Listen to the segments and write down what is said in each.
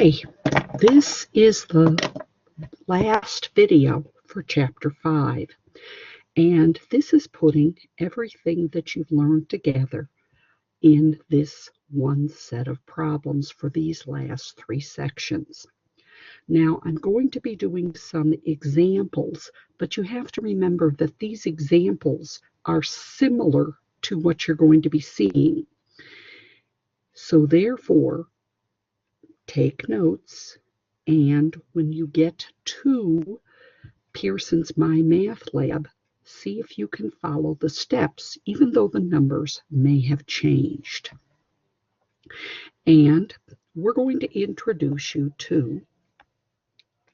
Okay, this is the last video for Chapter 5, and this is putting everything that you've learned together in this one set of problems for these last 3 sections. Now, I'm going to be doing some examples, but you have to remember that these examples are similar to what you're going to be seeing. So therefore, take notes, and when you get to Pearson's MyMathLab, see if you can follow the steps, even though the numbers may have changed. And we're going to introduce you to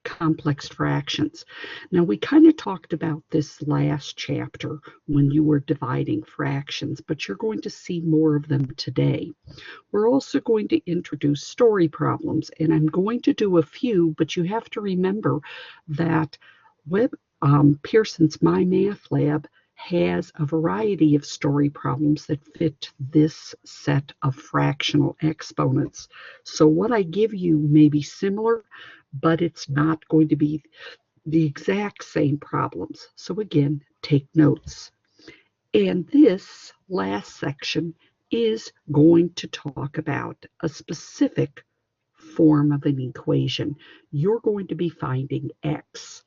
complex fractions. Now, we kind of talked about this last chapter when you were dividing fractions, but you're going to see more of them today. We're also going to introduce story problems, and I'm going to do a few, but you have to remember that Pearson's MyMathLab has a variety of story problems that fit this set of fractional exponents. So what I give you may be similar, but it's not going to be the exact same problems. So again, take notes. And this last section is going to talk about a specific form of an equation. You're going to be finding x.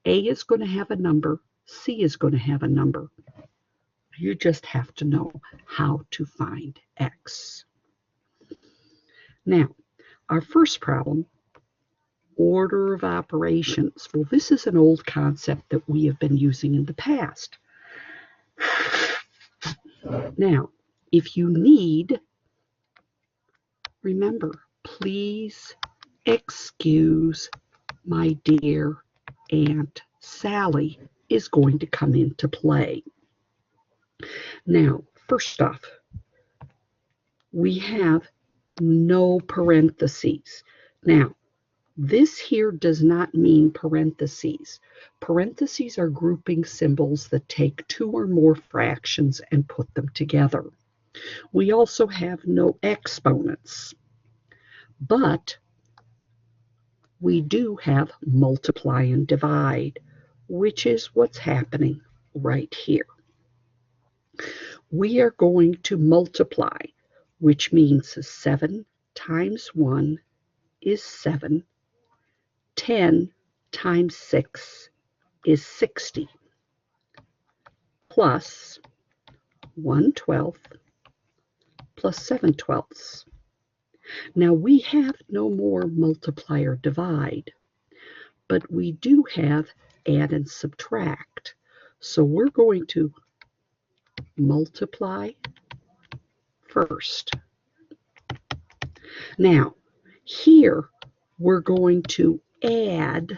A is going to have a number, C is going to have a number. You just have to know how to find x. Now, our first problem, order of operations. Well, this is an old concept that we have been using in the past. Now, if you need, remember, please excuse my dear Aunt Sally is going to come into play. Now, first off, we have no parentheses. Now, this here does not mean parentheses. Parentheses are grouping symbols that take 2 or more fractions and put them together. We also have no exponents, but we do have multiply and divide, which is what's happening right here. We are going to multiply, which means 7 times 1 is 7. 10 times 6 is 60, plus 1/12 plus 7/12. Now we have no more multiply or divide, but we do have add and subtract. So we're going to multiply first. Now, here we're going to add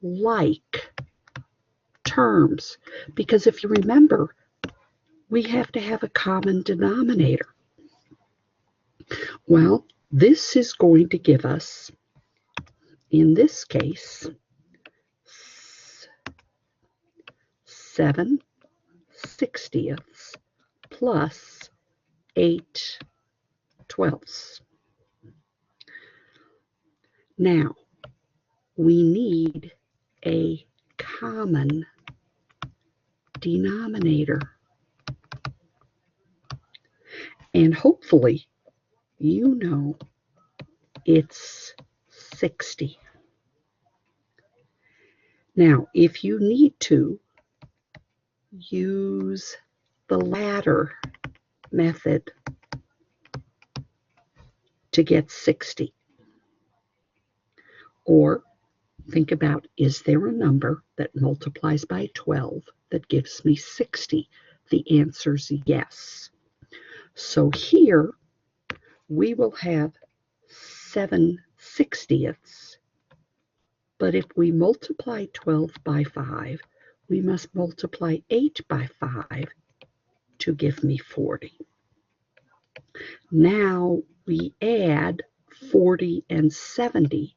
like terms, because if you remember, we have to have a common denominator. Well, this is going to give us, in this case, 7/60 plus 8/12. Now, we need a common denominator. And hopefully, you know it's 60. Now, if you need to, use the ladder method to get 60. Or think about, is there a number that multiplies by 12 that gives me 60? The answer is yes. So here we will have 7/60, but if we multiply 12 by 5, we must multiply 8 by 5 to give me 40. Now we add 40 and 70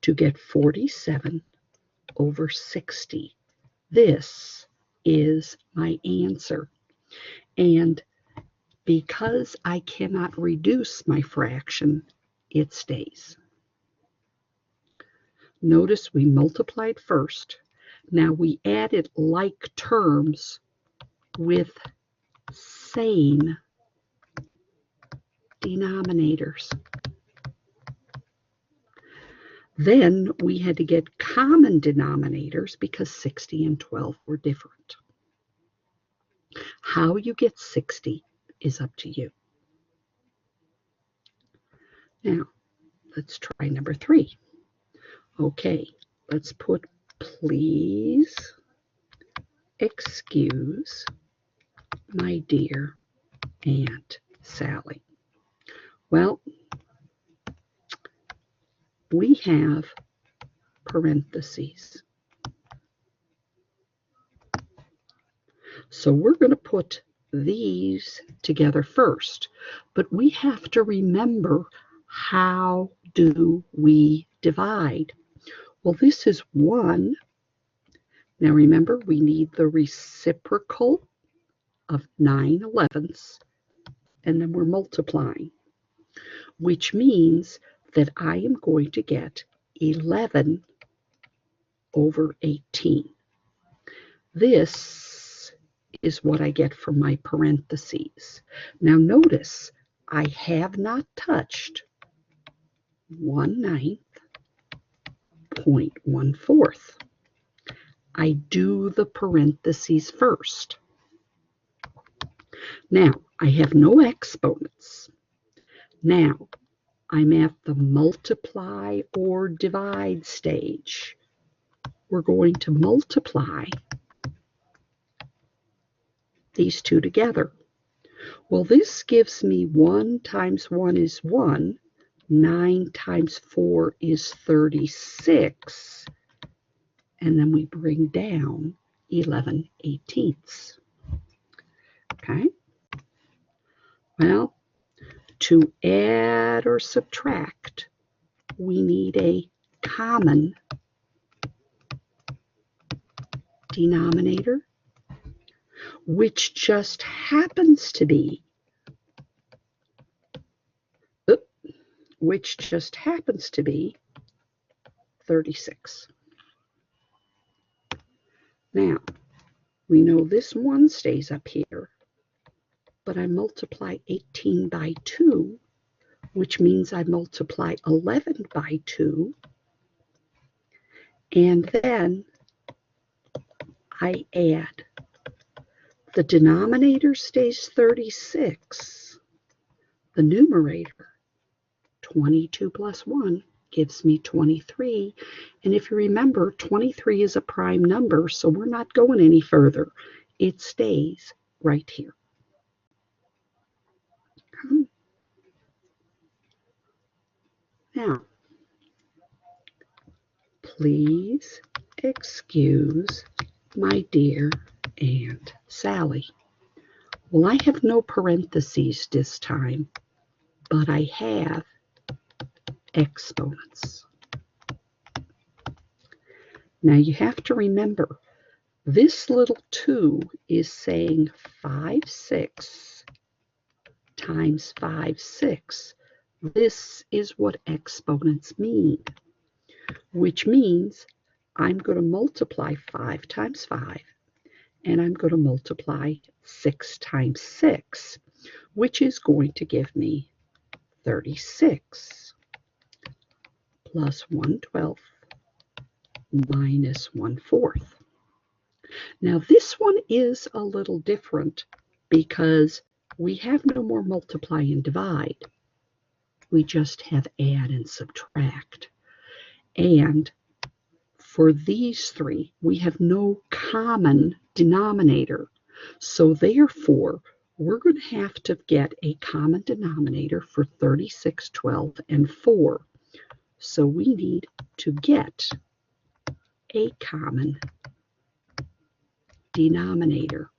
to get 47/60. This is my answer. And because I cannot reduce my fraction, it stays. Notice we multiplied first. Now we added like terms with same denominators. Then we had to get common denominators because 60 and 12 were different. How you get 60 is up to you. Now, let's try number 3. Okay, let's put please excuse my dear Aunt Sally. Well, we have parentheses. So we're going to put these together first, but we have to remember, how do we divide? Well, this is 1. Now remember, we need the reciprocal of 9/11ths, and then we're multiplying, which means that I am going to get 11 over 18. This is what I get from my parentheses. Now notice, I have not touched 1/9, 0.14. I do the parentheses first. Now, I have no exponents. Now, I'm at the multiply or divide stage. We're going to multiply these two together. Well, this gives me 1 times 1 is 1. 9 times 4 is 36. And then we bring down 11/18. Okay? Well, to add or subtract, we need a common denominator, which just happens to be 36. Now, we know this 1 stays up here, but I multiply 18 by 2, which means I multiply 11 by 2, and then I add. The denominator stays 36. The numerator, 22 plus 1, gives me 23. And if you remember, 23 is a prime number, so we're not going any further. It stays right here. Now, please excuse my dear Aunt Sally. Well, I have no parentheses this time, but I have exponents. Now you have to remember, this little 2 is saying 5/6 times 5/6. This is what exponents mean, which means I'm going to multiply 5 times 5, and I'm going to multiply 6 times 6, which is going to give me 36 plus 1/12 minus 1/4. Now this one is a little different because we have no more multiply and divide. We just have add and subtract. And for these 3, we have no common denominator. So therefore, we're going to have to get a common denominator for 36, 12, and 4. So we need to get a common denominator.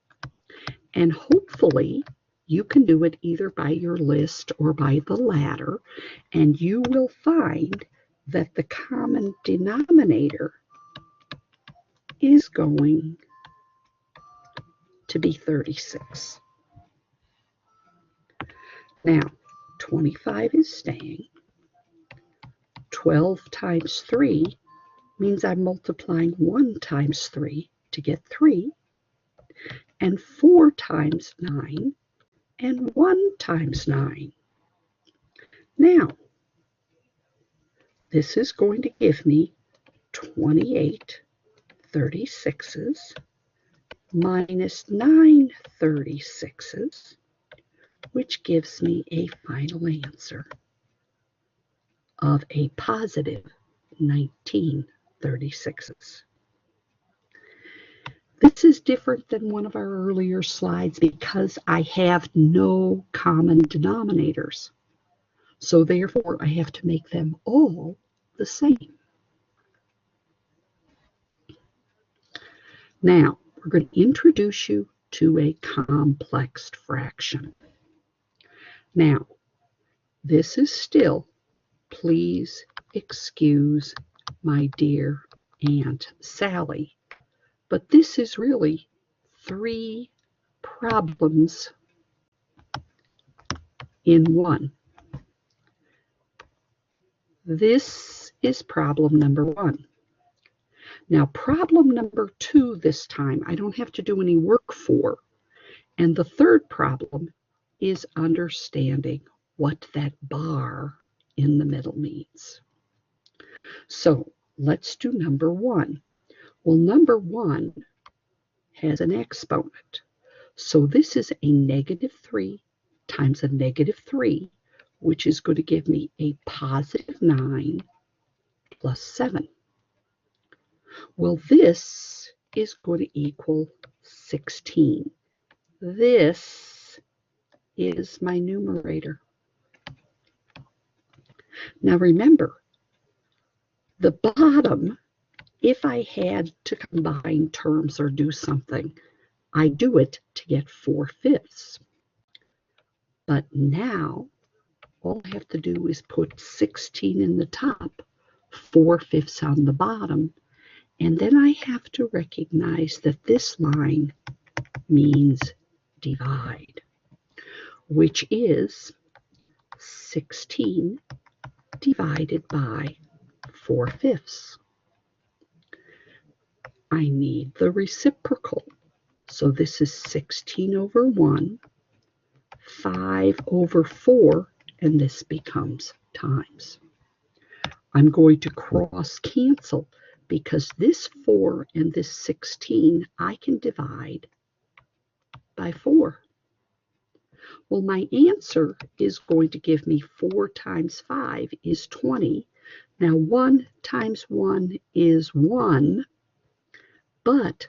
And hopefully, you can do it either by your list or by the ladder, and you will find that the common denominator is going to be 36. Now, 25 is staying. 12 times 3 means I'm multiplying 1 times 3 to get 3, and 4 times 9, and 1 times 9. Now, this is going to give me 28 36s minus 9 36s, which gives me a final answer of a positive 19 36s. This is different than one of our earlier slides because I have no common denominators. So therefore, I have to make them all the same. Now, we're going to introduce you to a complex fraction. Now, this is still, please excuse my dear Aunt Sally, but this is really 3 problems in one. This is problem number 1. Now, problem number 2 this time, I don't have to do any work for. And the third problem is understanding what that bar in the middle means. So let's do number 1. Well, number 1 has an exponent. So this is a negative 3 times a negative 3, which is going to give me a positive 9 plus 7. Well, this is going to equal 16. This is my numerator. Now remember, the bottom, if I had to combine terms or do something, I do it to get 4/5. But now, all I have to do is put 16 in the top, 4/5 on the bottom, and then I have to recognize that this line means divide, which is 16 divided by 4/5. I need the reciprocal. So this is 16 over 1, 5 over 4, and this becomes times. I'm going to cross cancel because this 4 and this 16 I can divide by 4. Well, my answer is going to give me 4 times 5 is 20. Now 1 times 1 is 1, but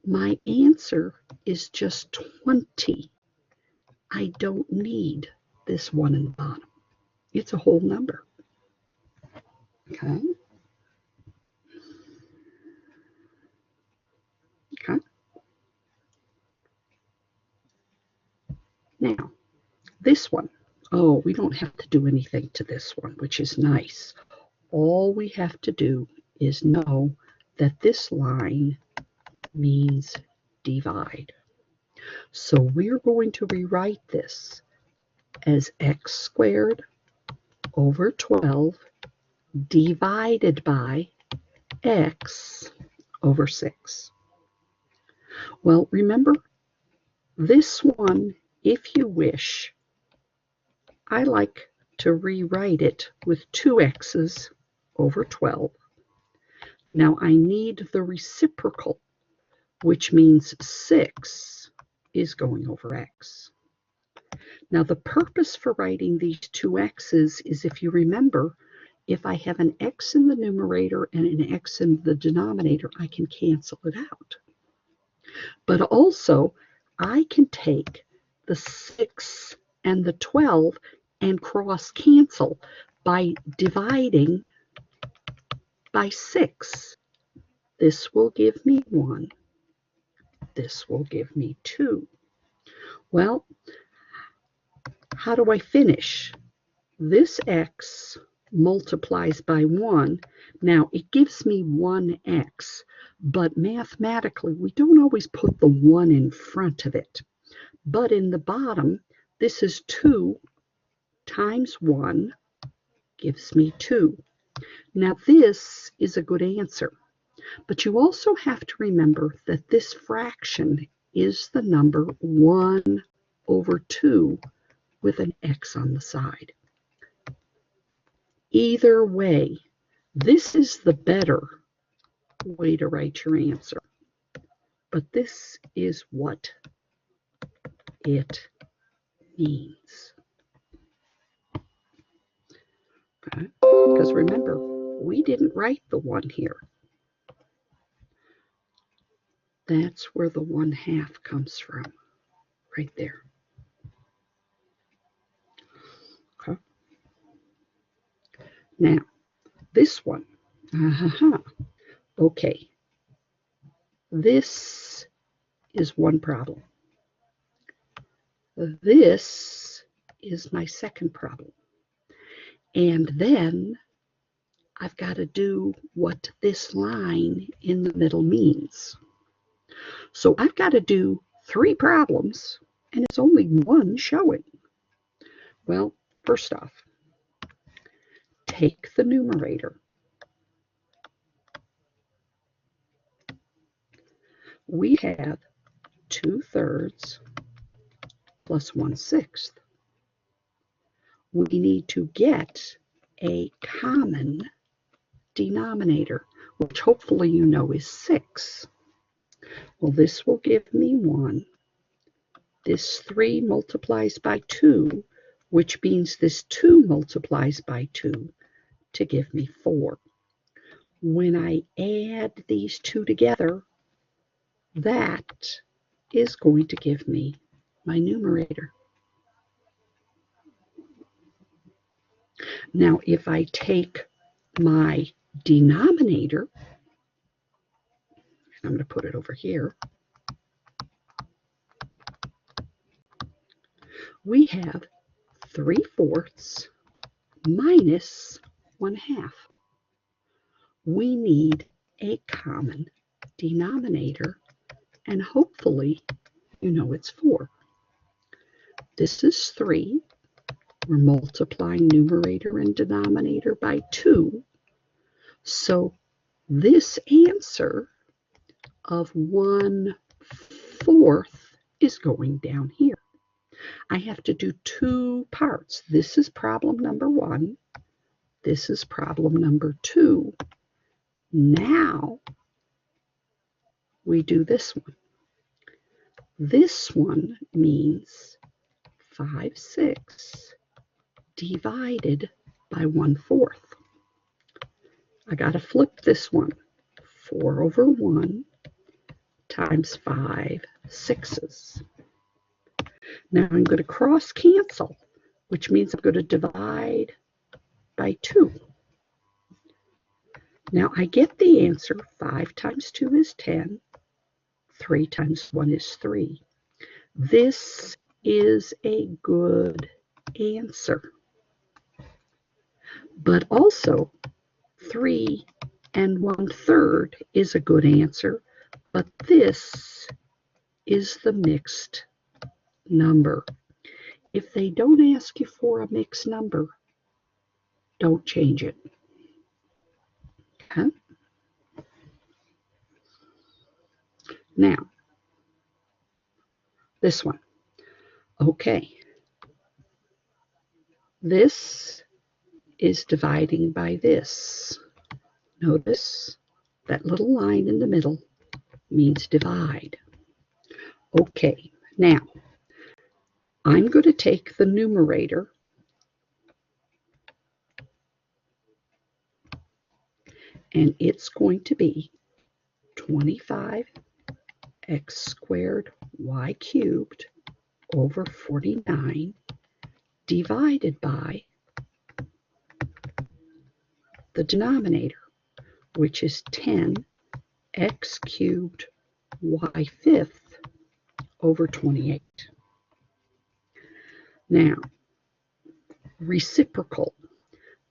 my answer is just 20. I don't need this 1 in the bottom. It's a whole number. Okay. Okay. Now, this one, oh, we don't have to do anything to this one, which is nice. All we have to do is know that this line means divide. So we're going to rewrite this as x squared over 12 divided by x over 6. Well, remember, this one, if you wish, I like to rewrite it with 2 x's over 12. Now I need the reciprocal, which means 6 is going over x. Now the purpose for writing these 2 x's is, if you remember, if I have an x in the numerator and an x in the denominator, I can cancel it out. But also, I can take the 6 and the 12 and cross cancel by dividing by 6. This will give me 1. This will give me 2. Well, how do I finish? This x multiplies by 1. Now, it gives me 1x, but mathematically, we don't always put the 1 in front of it. But in the bottom, this is 2 times 1 gives me 2. Now this is a good answer, but you also have to remember that this fraction is the number 1 over 2 with an x on the side. Either way, this is the better way to write your answer, but this is what it means. Okay? Because remember, we didn't write the 1 here. That's where the 1/2 comes from, right there. Okay. Now, this one. Okay. This is one problem. This is my second problem. And then I've got to do what this line in the middle means. So I've got to do 3 problems, and it's only one showing. Well, first off, take the numerator. We have 2/3 plus 1/6. We need to get a common denominator, which hopefully you know is 6. Well, this will give me 1. This 3 multiplies by 2, which means this 2 multiplies by 2 to give me 4. When I add these two together, that is going to give me my numerator. Now, if I take my denominator, I'm going to put it over here, we have 3/4 minus 1/2. We need a common denominator, and hopefully you know it's 4. This is 3. We're multiplying numerator and denominator by 2. So this answer of 1/4 is going down here. I have to do 2 parts. This is problem number 1. This is problem number 2. Now we do this one. This one means 5/6 divided by 1/4. I got to flip this one. 4 over 1 times 5/6. Now I'm going to cross cancel, which means I'm going to divide by 2. Now I get the answer. 5 times 2 is 10. 3 times 1 is 3. This is a good answer. But also 3 and 1/3 is a good answer, but this is the mixed number. If they don't ask you for a mixed number, don't change it. Okay? Now, this one. Okay. This is dividing by this. Notice that little line in the middle means divide. Okay, now I'm going to take the numerator and it's going to be 25x squared y cubed over 49 divided by the denominator, which is 10x cubed y fifth over 28. Now, reciprocal.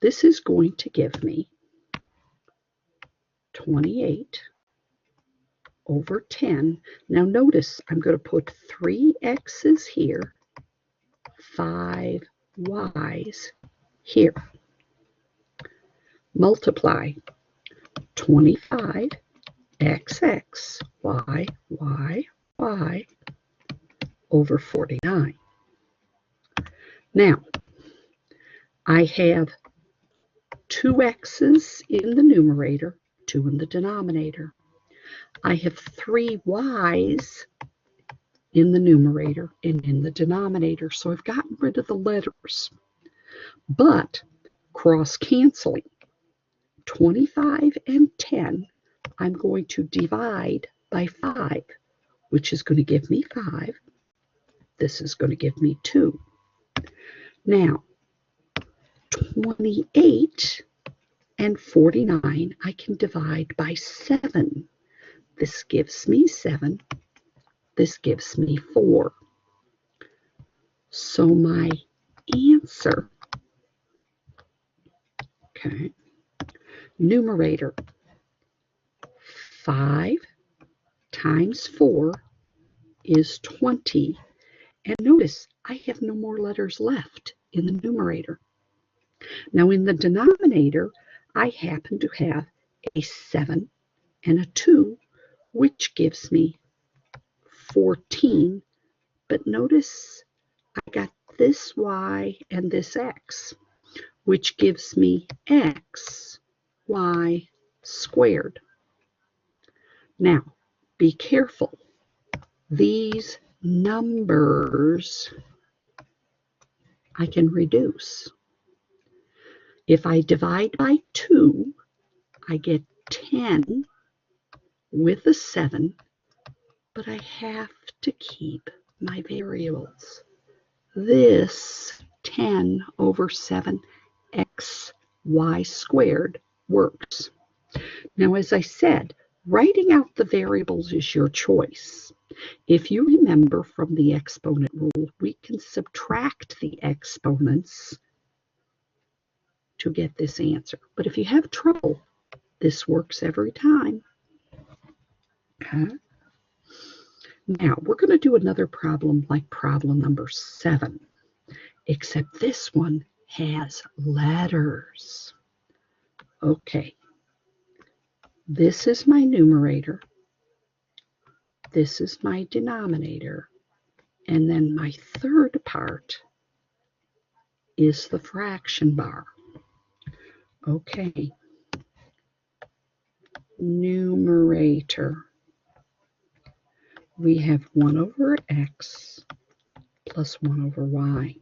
This is going to give me 28 over 10. Now notice I'm going to put 3 x's here, 5 y's here. multiply 25 XX, Y, Y, Y over 49. Now, I have 2 x's in the numerator, 2 in the denominator. I have 3 y's in the numerator and in the denominator, so I've gotten rid of the letters. But cross-canceling 25 and 10, I'm going to divide by 5, which is going to give me 5. This is going to give me 2. Now, 28 and 49, I can divide by 7. This gives me 7. This gives me 4. So my answer, okay, numerator, 5 times 4 is 20. And notice, I have no more letters left in the numerator. Now in the denominator, I happen to have a 7 and a 2, which gives me 14. But notice I got this y and this x, which gives me x, y squared. Now, be careful. These numbers I can reduce. If I divide by 2, I get 10 with a 7, but I have to keep my variables. This 10 over 7 x y squared works. Now, as I said, writing out the variables is your choice. If you remember from the exponent rule, we can subtract the exponents to get this answer. But if you have trouble, this works every time. Okay. Now, we're going to do another problem like problem number 7, except this one has letters. Okay. This is my numerator. This is my denominator. And then my third part is the fraction bar. Okay. Numerator. We have 1 over x plus 1 over y.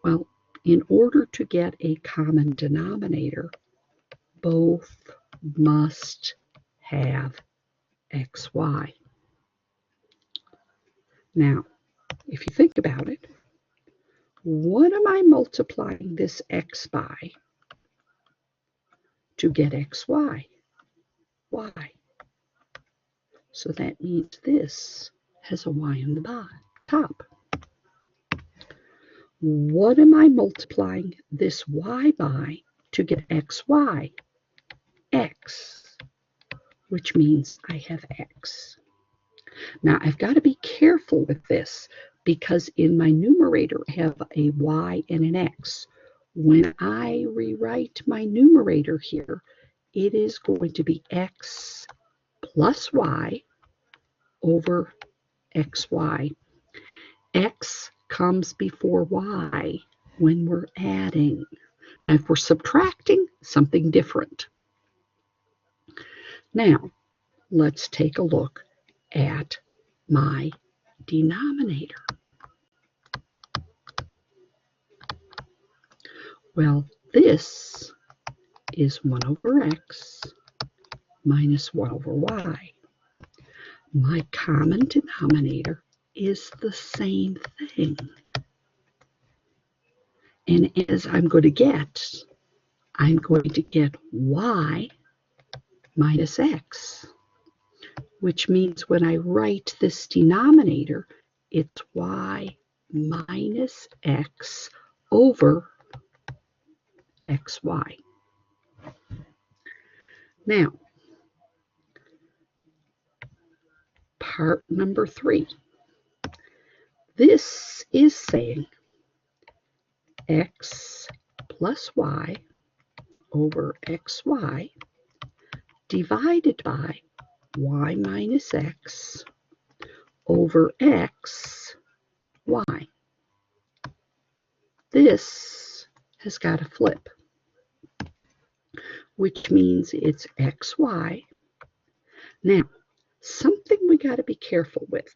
Well, in order to get a common denominator, both must have xy. Now, if you think about it, what am I multiplying this x by to get xy? Y. So that means this has a y on the top. What am I multiplying this y by to get xy? X, which means I have x. Now, I've got to be careful with this because in my numerator, I have a y and an x. When I rewrite my numerator here, it is going to be x plus y over xy. X comes before y when we're adding. Now, if we're subtracting, something different. Now, let's take a look at my denominator. Well, this is 1 over x minus 1 over y. My common denominator is the same thing. And as I'm going to get y minus x, which means when I write this denominator, it's y minus x over xy. Now, part number 3. This is saying x plus y over xy divided by y minus x over x, y. This has got to flip, which means it's xy. Now, something we got to be careful with.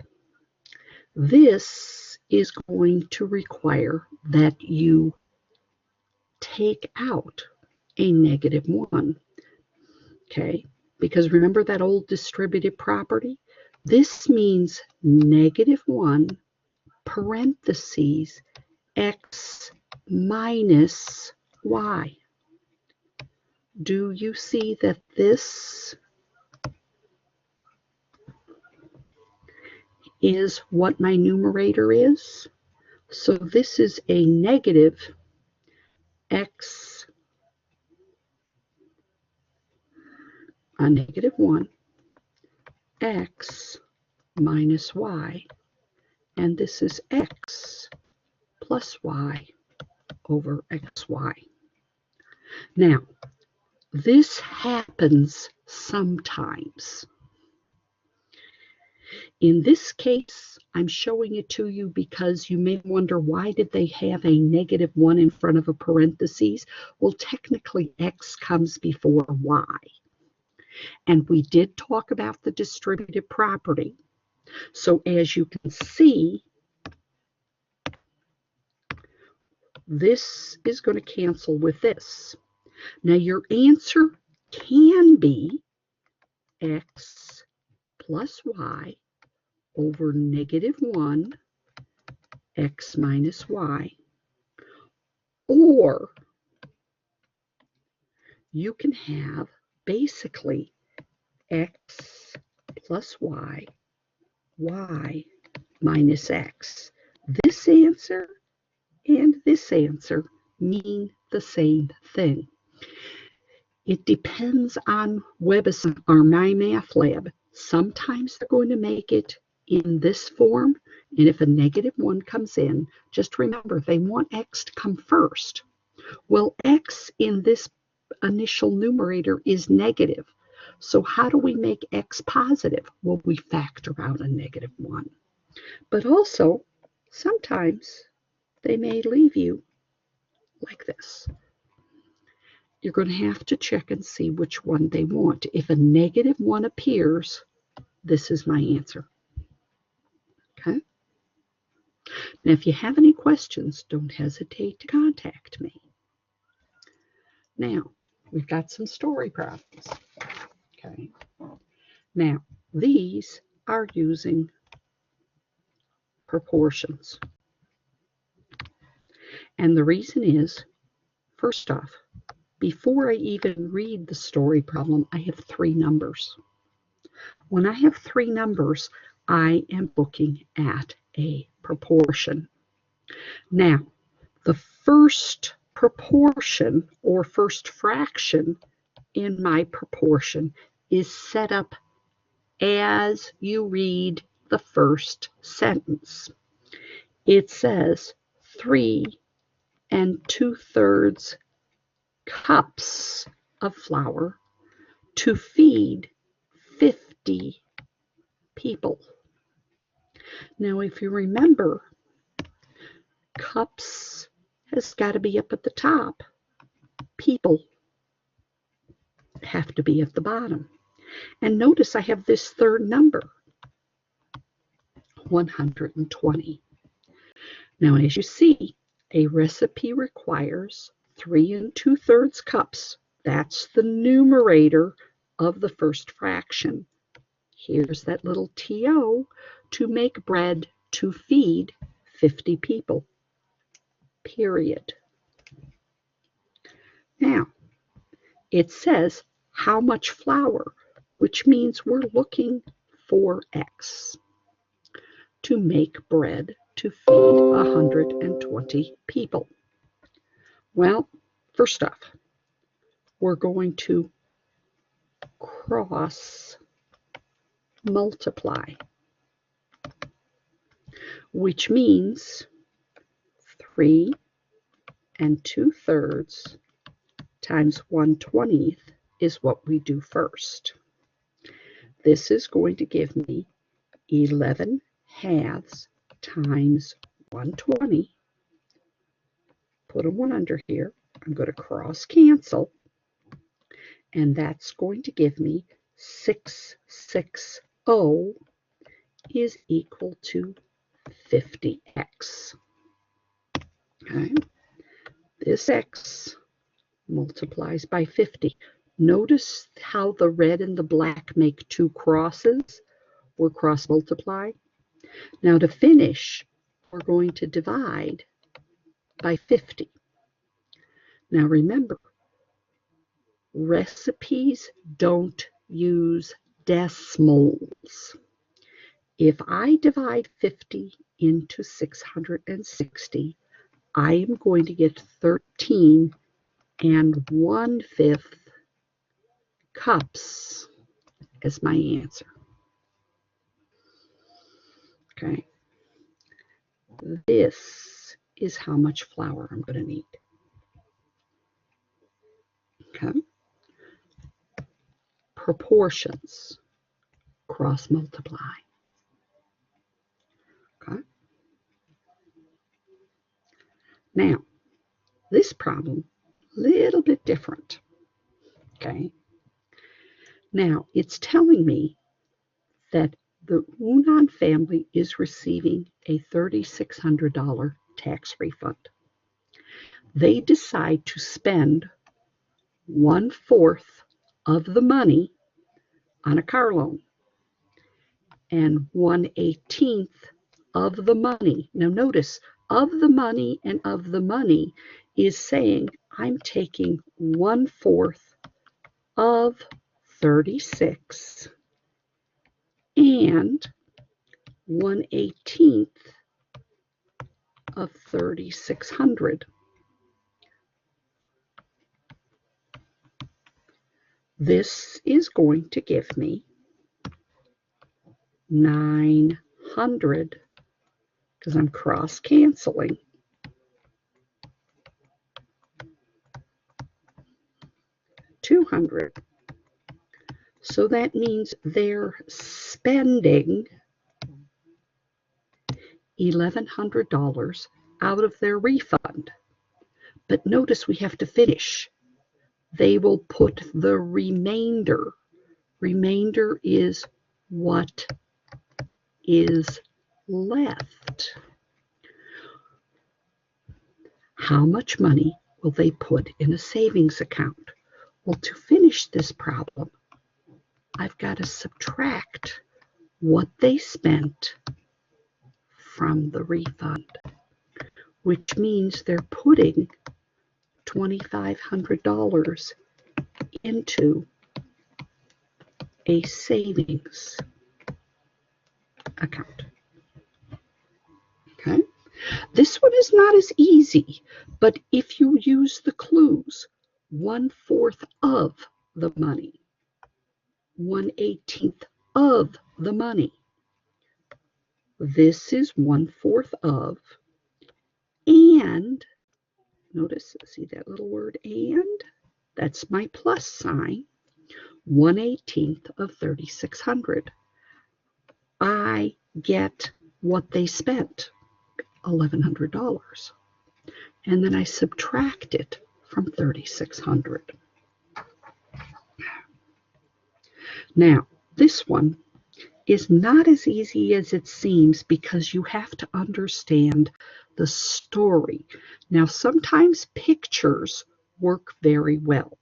This is going to require that you take out a -1, okay? Because remember that old distributive property? This means -1 parentheses x minus y. Do you see that this is what my numerator is? So this is a negative x, a -1, x minus y, and this is x plus y over xy. Now, this happens sometimes. In this case, I'm showing it to you because you may wonder, why did they have a -1 in front of a parentheses? Well, technically, x comes before y. And we did talk about the distributive property. So as you can see, this is going to cancel with this. Now your answer can be x plus y over -1 x minus y, or you can have basically x plus y, y minus x. This answer and this answer mean the same thing. It depends on WebAssign or MyMathLab. Sometimes they're going to make it in this form, and if a -1 comes in, just remember they want x to come first. Well, x in this initial numerator is negative. So how do we make x positive? Well, we factor out a -1. But also, sometimes they may leave you like this. You're going to have to check and see which one they want. If a -1 appears, this is my answer. Okay? Now, if you have any questions, don't hesitate to contact me. Now, we've got some story problems. Okay? Now, these are using proportions. And the reason is, first off, before I even read the story problem, I have 3 numbers. When I have 3 numbers, I am looking at a proportion. Now, the first proportion or first fraction in my proportion is set up as you read the first sentence. It says 3 2/3 cups of flour to feed 50 people. Now, if you remember, cups has got to be up at the top. People have to be at the bottom. And notice I have this third number, 120. Now, as you see, a recipe requires 3 2/3 cups. That's the numerator of the first fraction. Here's that little TO, to make bread to feed 50 people, period. Now, it says how much flour, which means we're looking for X to make bread to feed 120 people. Well, first off, we're going to cross multiply, which means 3 2/3 times 1/20 is what we do first. This is going to give me 11/2 times 1/20. Put a 1 under here. I'm going to cross cancel. And that's going to give me 660 is equal to 50x. Okay. This x multiplies by 50. Notice how the red and the black make two crosses or cross multiply. Now to finish, we're going to divide by 50. Now remember, recipes don't use decimals. If I divide 50 into 660, I am going to get 13 1/5 cups as my answer. Okay. This is how much flour I'm going to need. Okay. Proportions. Cross multiply. Okay. Now, this problem, a little bit different. Okay. Now, it's telling me that the Unan family is receiving a $3,600 tax refund. They decide to spend 1/4 of the money on a car loan and 1/18 of the money. Now notice, of the money and of the money is saying I'm taking 1/4 of 36 and 1/18 of 3,600. This is going to give me 900 because I'm cross canceling. 200. So that means they're spending $1,100 out of their refund. But notice we have to finish. They will put the remainder. Remainder is what is left. How much money will they put in a savings account? Well, to finish this problem, I've got to subtract what they spent from the refund, which means they're putting $2,500 into a savings account. Okay? This one is not as easy, but if you use the clues, 1/4 of the money, 1/18 of the money, this is 1/4 of, and notice, see that little word and? That's my plus sign, 1/18 of 3,600. I get what they spent, $1,100. And then I subtract it from 3,600. Now, this one is not as easy as it seems because you have to understand the story. Now, sometimes pictures work very well.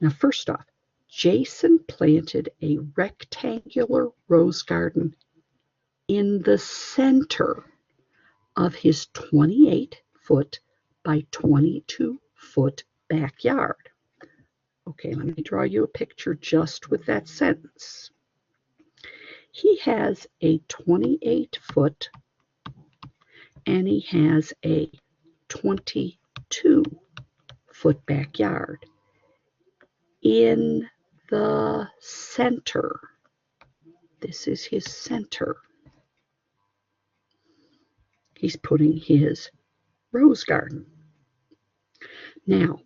Now, first off, Jason planted a rectangular rose garden in the center of his 28-foot by 22-foot backyard. Okay, let me draw you a picture just with that sentence. He has a 28-foot and he has a 22-foot backyard. In the center, this is his center, he's putting his rose garden. Now,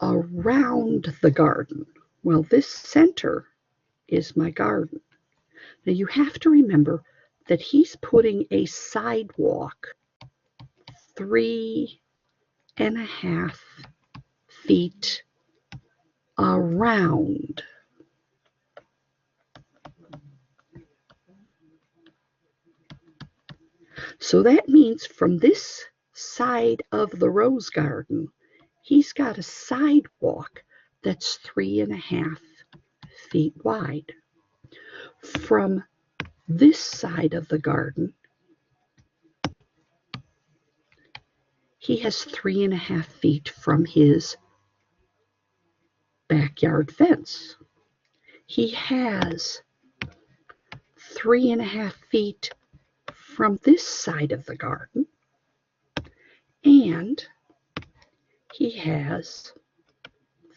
around the garden. Well, this center is my garden. Now you have to remember that he's putting a sidewalk 3.5 feet around. So that means from this side of the rose garden, he's got a sidewalk that's 3.5 feet wide. From this side of the garden, he has 3.5 feet from his backyard fence. He has 3.5 feet from this side of the garden, and he has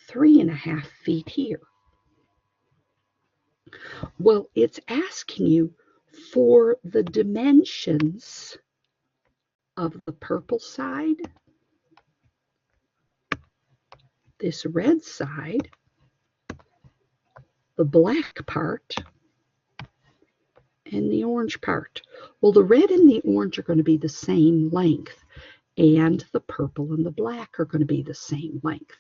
3.5 feet here. Well, it's asking you for the dimensions of the purple side, this red side, the black part, and the orange part. Well, the red and the orange are going to be the same length, and the purple and the black are going to be the same length.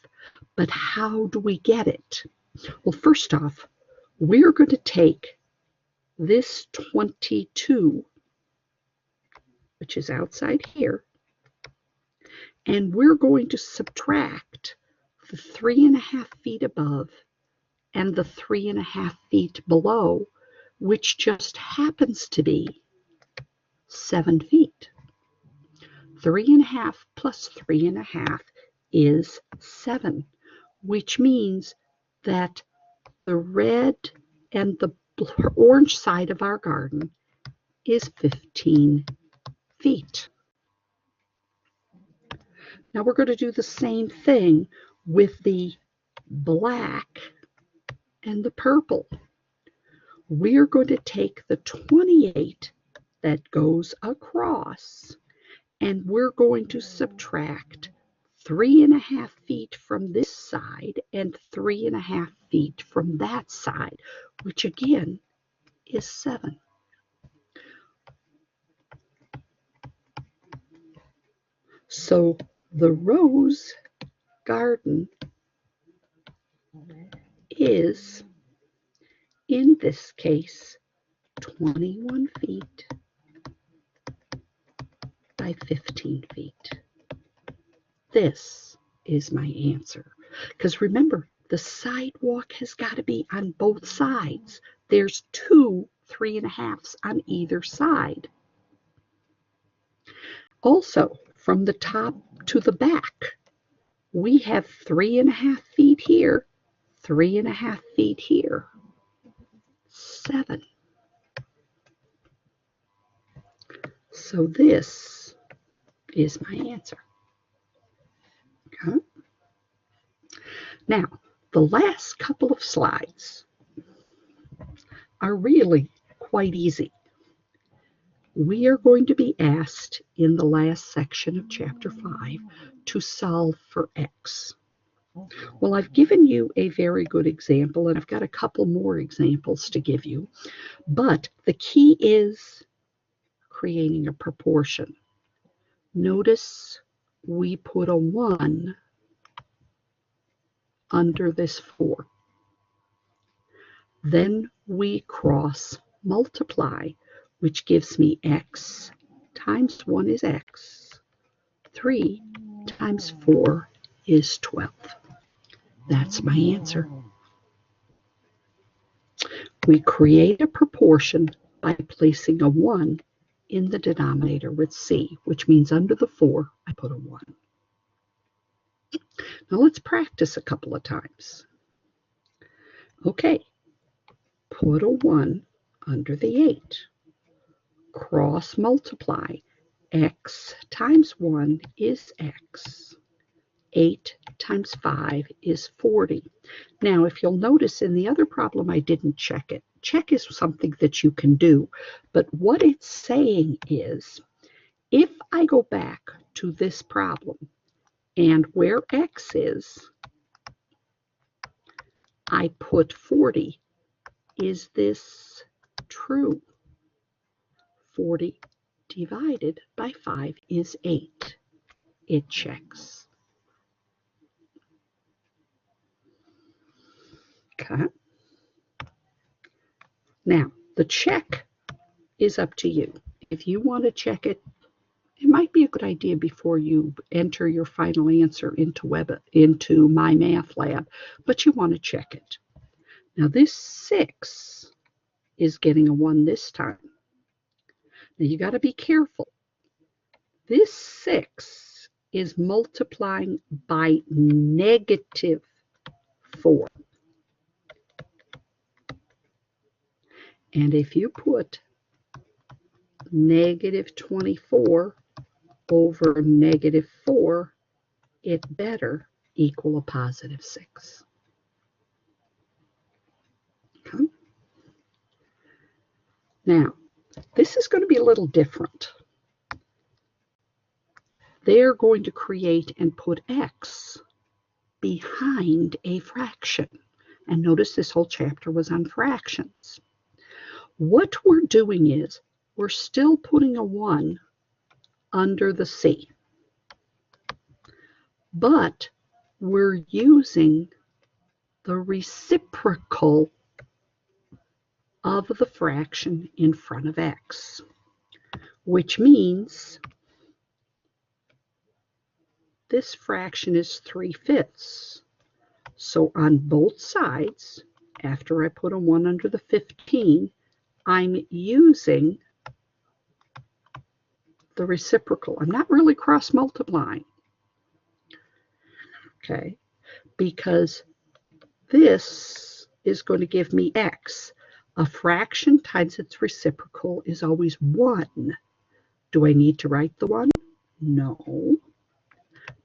But how do we get it? Well, first off, we're going to take this 22, which is outside here, and we're going to subtract the 3.5 feet above and the 3.5 feet below, which just happens to be 7 feet. 3.5 plus 3.5 is 7, which means that the red and the orange side of our garden is 15 feet. Now we're going to do the same thing with the black and the purple. We're going to take the 28 that goes across, and we're going to subtract 3.5 feet from this side and 3.5 feet from that side, which again is 7. So the rose garden is, in this case, 21 feet by 15 feet. This is my answer. Because remember, the sidewalk has got to be on both sides. There's 2 3.5s on either side. Also, from the top to the back, we have 3.5 feet here, 3.5 feet here. 7. So this is my answer. Okay. Now, the last couple of slides are really quite easy. We are going to be asked in the last section of Chapter 5 to solve for x. Well, I've given you a very good example, and I've got a couple more examples to give you, but the key is creating a proportion. Notice we put a 1 under this 4. Then we cross multiply, which gives me x times 1 is x. 3 times 4 is 12. That's my answer. We create a proportion by placing a 1 in the denominator with c, which means under the 4, I put a 1. Now let's practice a couple of times. Okay, put a 1 under the 8. Cross multiply. X times 1 is x. 8 times 5 is 40. Now, if you'll notice in the other problem, I didn't check it. Check is something that you can do. But what it's saying is, if I go back to this problem, and where x is, I put 40. Is this true? 40 divided by 5 is 8. It checks. Okay. Now, the check is up to you. If you want to check it, it might be a good idea before you enter your final answer into MyMathLab, but you want to check it. Now, this 6 is getting a 1 this time. Now, you got to be careful. This 6 is multiplying by negative 4. And if you put negative 24 over negative 4, it better equal a positive 6. Okay. Now, this is going to be a little different. They're going to create and put x behind a fraction. And notice this whole chapter was on fractions. What we're doing is we're still putting a 1 under the c, but we're using the reciprocal of the fraction in front of x, which means this fraction is 3/5. So on both sides, after I put a 1 under the 15, I'm using the reciprocal. I'm not really cross multiplying, okay, because this is going to give me x. A fraction times its reciprocal is always 1. Do I need to write the 1? No.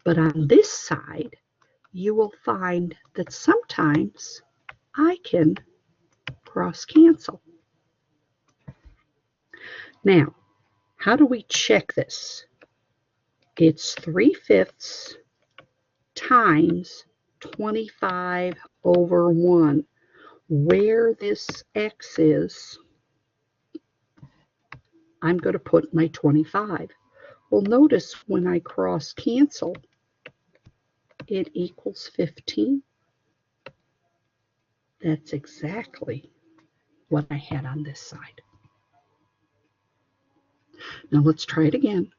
But on this side, you will find that sometimes I can cross cancel. Now, how do we check this? It's 3/5 times 25 over 1. Where this x is, I'm going to put my 25. Well, notice when I cross cancel, it equals 15. That's exactly what I had on this side. Now let's try it again.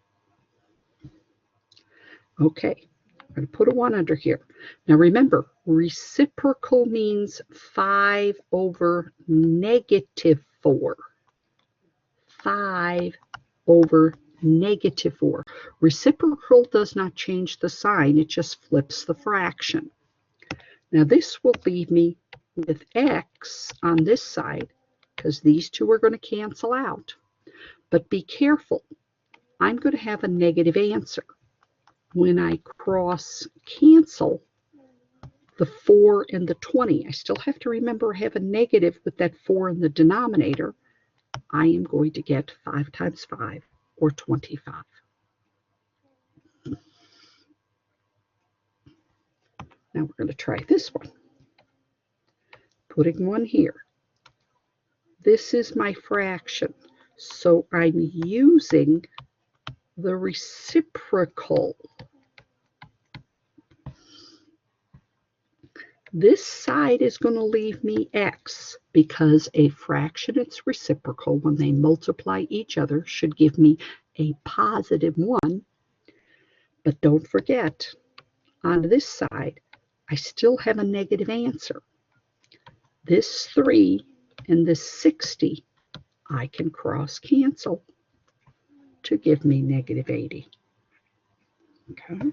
Okay, I'm going to put a 1 under here. Now remember, reciprocal means 5 over negative 4. 5 over negative 4. Reciprocal does not change the sign, it just flips the fraction. Now this will leave me with x on this side, because these two are going to cancel out. But be careful, I'm going to have a negative answer. When I cross cancel the 4 and the 20, I still have to remember I have a negative with that 4 in the denominator. I am going to get 5 times 5, or 25. Now we're going to try this one. Putting 1 here. This is my fraction, so I'm using the reciprocal. This side is going to leave me x, because a fraction, its reciprocal, when they multiply each other, should give me a positive 1. But don't forget, on this side, I still have a negative answer. This 3 and this 60, I can cross cancel to give me negative 80. Okay.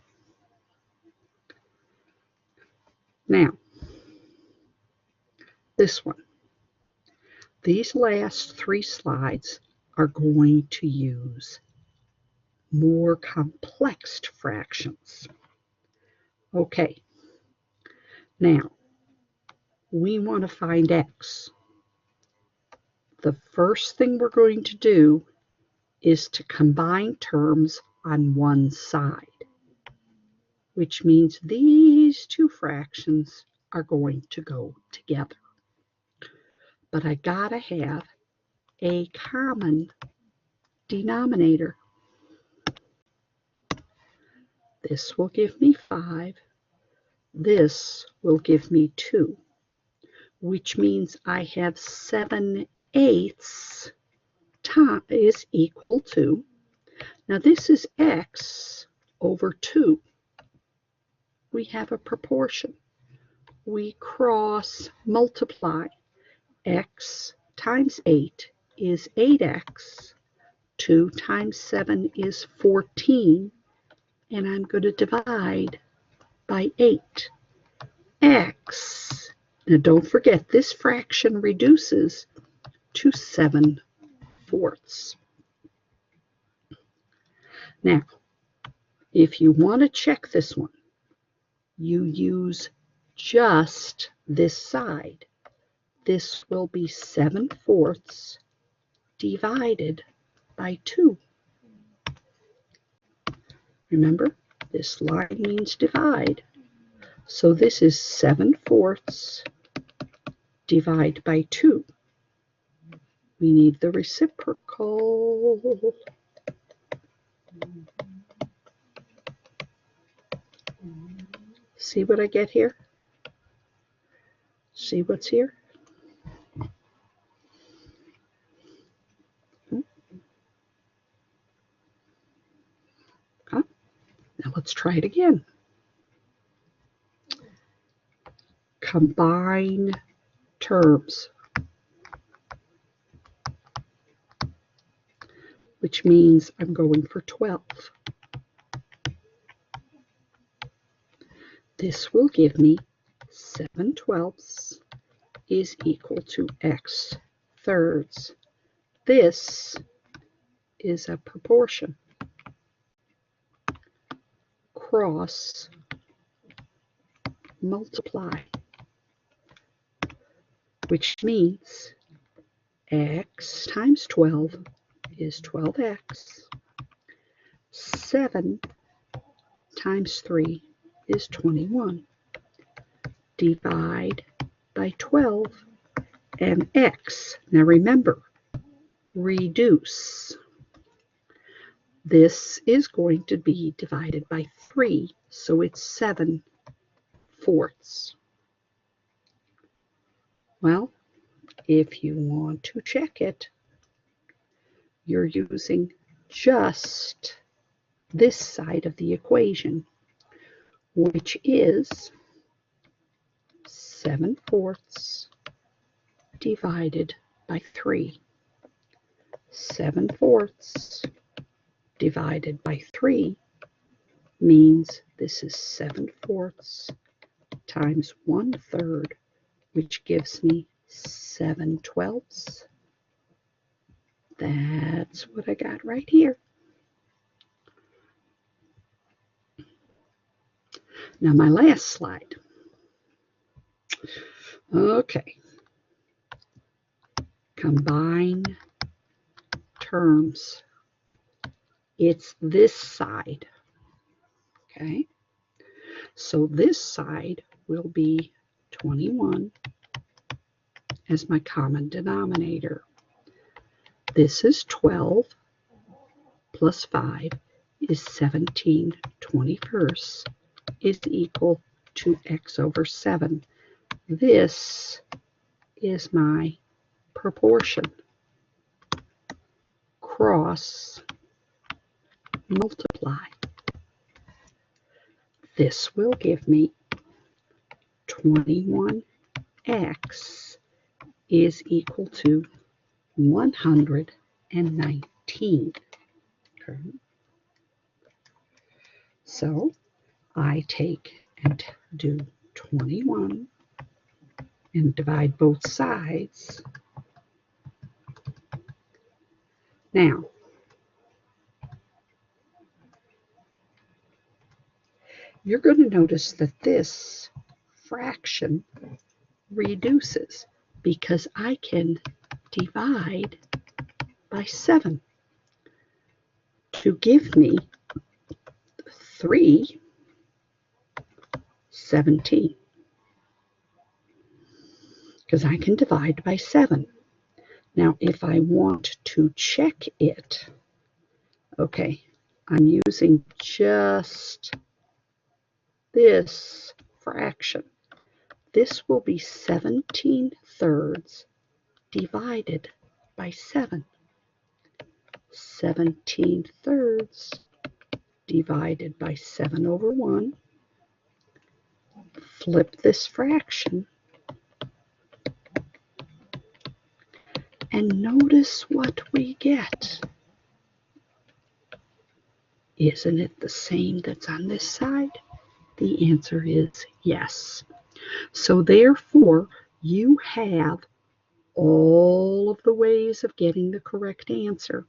Now, this one. These last 3 slides are going to use more complex fractions. Okay. Now, we want to find x. The first thing we're going to do is to combine terms on one side, which means these two fractions are going to go together. But I gotta have a common denominator. This will give me 5. This will give me 2, which means I have 7/8 is equal to, now this is x over 2. We have a proportion. We cross multiply. X times 8 is 8x. 2 times 7 is 14. And I'm going to divide by 8. X. Now don't forget, this fraction reduces to 7/4. Now, if you want to check this one, you use just this side. This will be 7/4 divided by 2. Remember, this line means divide. So this is 7/4 divided by 2. We need the reciprocal. See what I get here? See what's here? Now let's try it again. Combine terms, which means I'm going for 12. This will give me 7/12 is equal to x thirds. This is a proportion. Cross multiply, which means x times 12 is 12x. 7 times 3 is 21. Divide by 12 and x. Now remember, reduce. This is going to be divided by 3, so it's 7/4. Well, if you want to check it, you're using just this side of the equation, which is 7/4 divided by 3. 7/4 divided by 3 means this is 7/4 times 1/3, which gives me 7/12. That's what I got right here. Now my last slide. Okay. Combine terms. It's this side. Okay. So this side will be 21 as my common denominator. This is 12 plus 5 is 17 21st is equal to x over 7. This is my proportion. Cross multiply. This will give me 21x is equal to 119. Okay. So I take and do 21 and divide both sides. Now, you're going to notice that this fraction reduces because I can divide by 7 to give me 3/17. because I can divide by 7. Now, if I want to check it, okay, I'm using just this fraction. This will be 17/3 divided by 7. 17/3 divided by 7/1. Flip this fraction. And notice what we get. Isn't it the same that's on this side? The answer is yes. So therefore, you have all of the ways of getting the correct answer.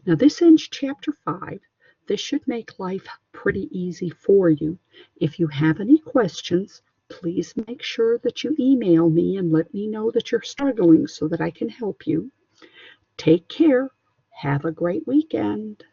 Now this ends chapter 5. This should make life pretty easy for you. If you have any questions, please make sure that you email me and let me know that you're struggling so that I can help you. Take care. Have a great weekend.